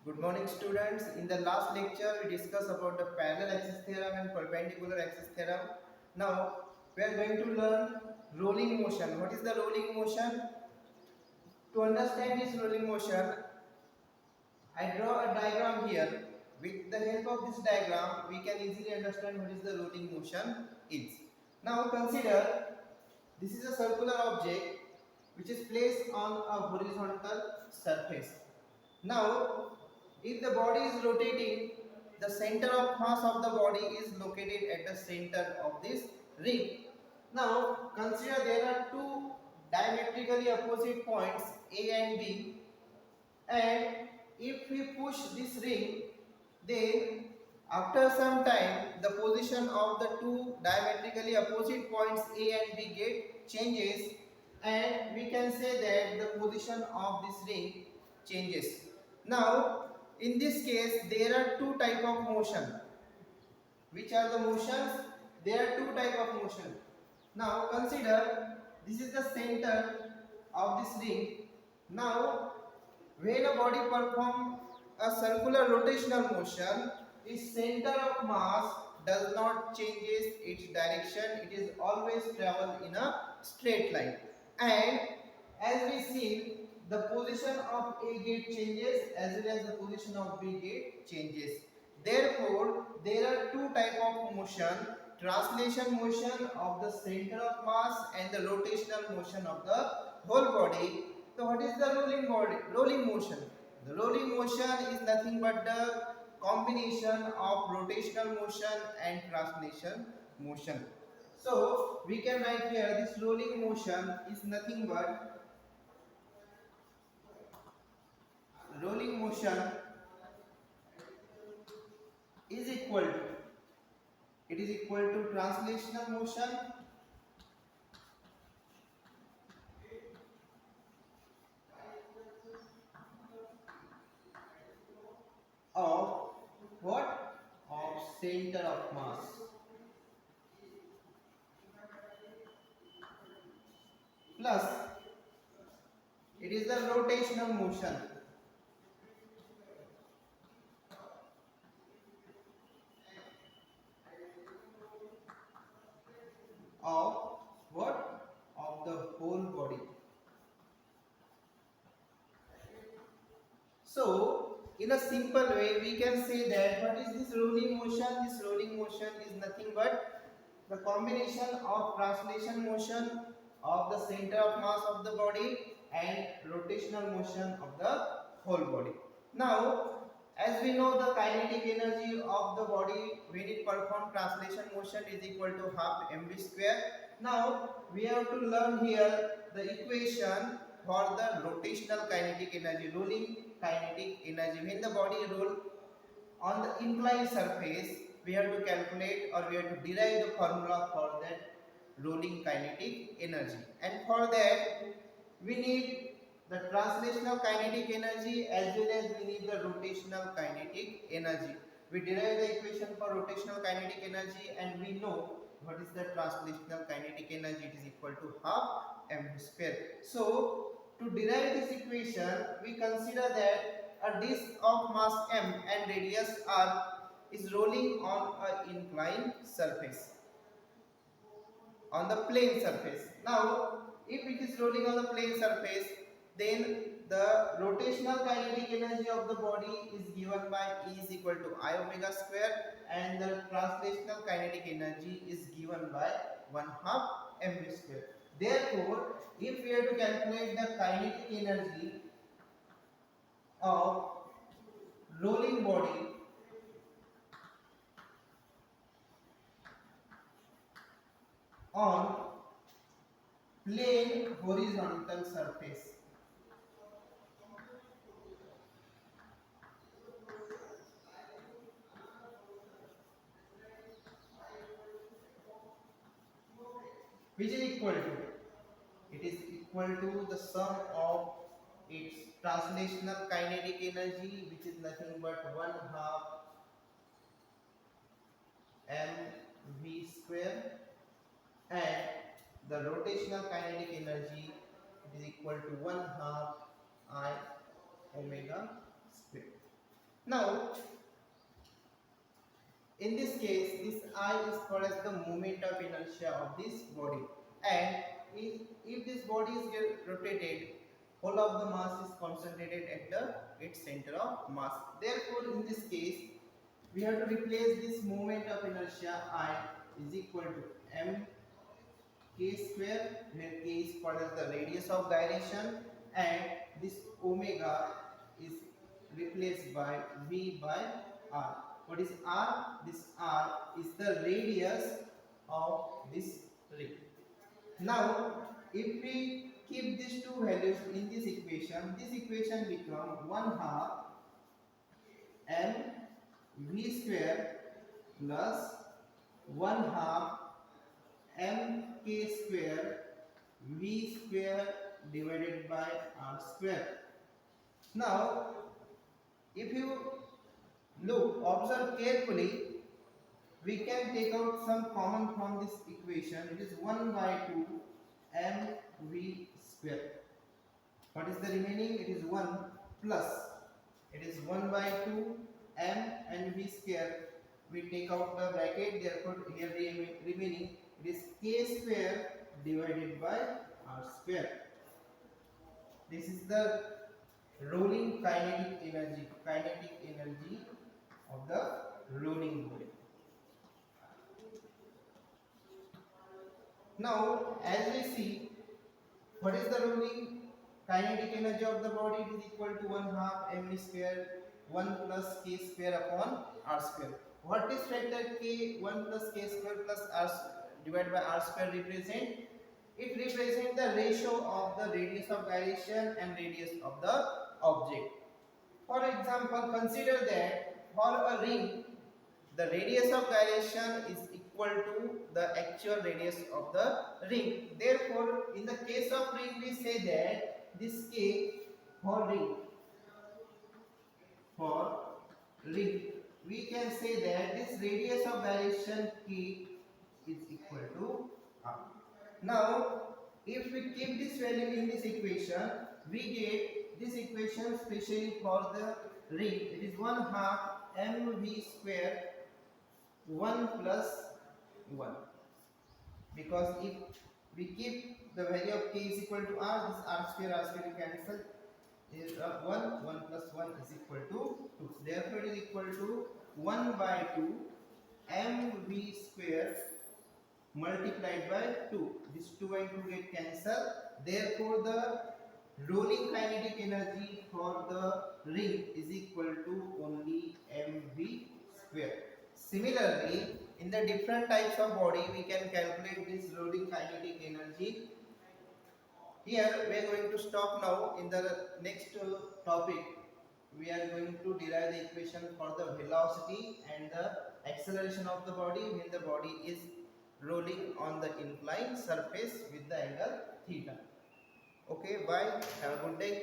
Good morning students. In the last lecture we discussed about the parallel axis theorem and perpendicular axis theorem. Now we are going to learn rolling motion. What is the rolling motion? To understand this rolling motion, I draw a diagram here. With the help of this diagram, we can easily understand what is the rolling motion is. Now consider this is a circular object which is placed on a horizontal surface. Now, if the body is rotating, the center of mass of the body is located at the center of this ring. Now, consider there are two diametrically opposite points A and B, and if we push this ring, then after some time the position of the two diametrically opposite points A and B get changes, and we can say that the position of this ring changes. Now in this case there are two type of motion. Which are the motions? There are two type of motion. Now consider this is the center of this ring. Now when a body performs a circular rotational motion, its center of mass does not changes its direction. It is always travel in a straight line. And as we see, the position of A gate changes as well as the position of B gate changes. Therefore, there are two type of motion: translation motion of the center of mass and the rotational motion of the whole body. So what is the rolling motion? The rolling motion is nothing but the combination of rotational motion and translation motion. So we can write here this rolling motion is nothing but rolling motion is equal to translational motion of what? Of center of mass plus it is the rotational motion of what? Of the whole body. So in a simple way we can say that what is this rolling motion? This rolling motion is nothing but the combination of translation motion of the center of mass of the body and rotational motion of the whole body. Now as we know, the kinetic energy of the body when it performs translation motion is equal to half mv square. Now we have to learn here the equation for the rotational kinetic energy, rolling kinetic energy. When the body roll on the inclined surface, we have to calculate or we have to derive the formula for that rolling kinetic energy. And for that, we need the translational kinetic energy as well as we need the rotational kinetic energy. We derive the equation for rotational kinetic energy and we know what is the translational kinetic energy. It is equal to half mv square. So to derive this equation, we consider that a disk of mass m and radius r is rolling on an inclined surface, on the plane surface. Now, if it is rolling on the plane surface, then the rotational kinetic energy of the body is given by E is equal to I omega square, and the translational kinetic energy is given by 1 half mv square. Therefore, if we have to calculate the kinetic energy of rolling body on plane horizontal surface, which is equal to, it is equal to the sum of its translational kinetic energy, which is nothing but 1 half mv square, and the rotational kinetic energy, it is equal to 1 half I omega square. Now, in this case, this I is called as the moment of inertia of this body. And if this body is rotated, whole of the mass is concentrated at its center of mass. Therefore, in this case, we have to replace this moment of inertia I is equal to m k square, where k is called as the radius of gyration, and this omega is replaced by v by r. What is r? This r is the radius of this ring. Now, if we keep these two values in this equation become 1 half m v square plus 1 half m k square v square divided by r square. Now, if you observe carefully, we can take out some common from this equation. It is 1 by 2 mv square. What is the remaining? It is 1 plus. It is 1 by 2 m and v square. We take out the bracket, therefore here remaining it is k square divided by r square. This is the rolling kinetic energy of the rolling body. Now, as we see, what is the rolling kinetic energy of the body? It is equal to 1 half mv square 1 plus k square upon r square. What is factor k 1 plus k square plus r divided by r square represent? It represents the ratio of the radius of gyration and radius of the object. For example, consider that for a ring, the radius of gyration is equal to the actual radius of the ring. Therefore, in the case of ring, we say that this k for ring, we can say that this radius of gyration k is equal to r. Now, if we keep this value in this equation, we get this equation especially for the ring. It is 1 half mv square 1 plus 1. Because if we keep the value of k is equal to r, this r square will cancel. Is 1 plus 1 is equal to 2. Therefore, it is equal to 1 by 2 mv square multiplied by 2. This 2 and 2 get cancelled. Therefore, the rolling kinetic energy for the ring is equal to only mv square. Similarly, in the different types of body, we can calculate this rolling kinetic energy. Here, we are going to stop now. In the next topic, we are going to derive the equation for the velocity and the acceleration of the body when the body is rolling on the inclined surface with the angle theta. Okay, bye. Have a good day.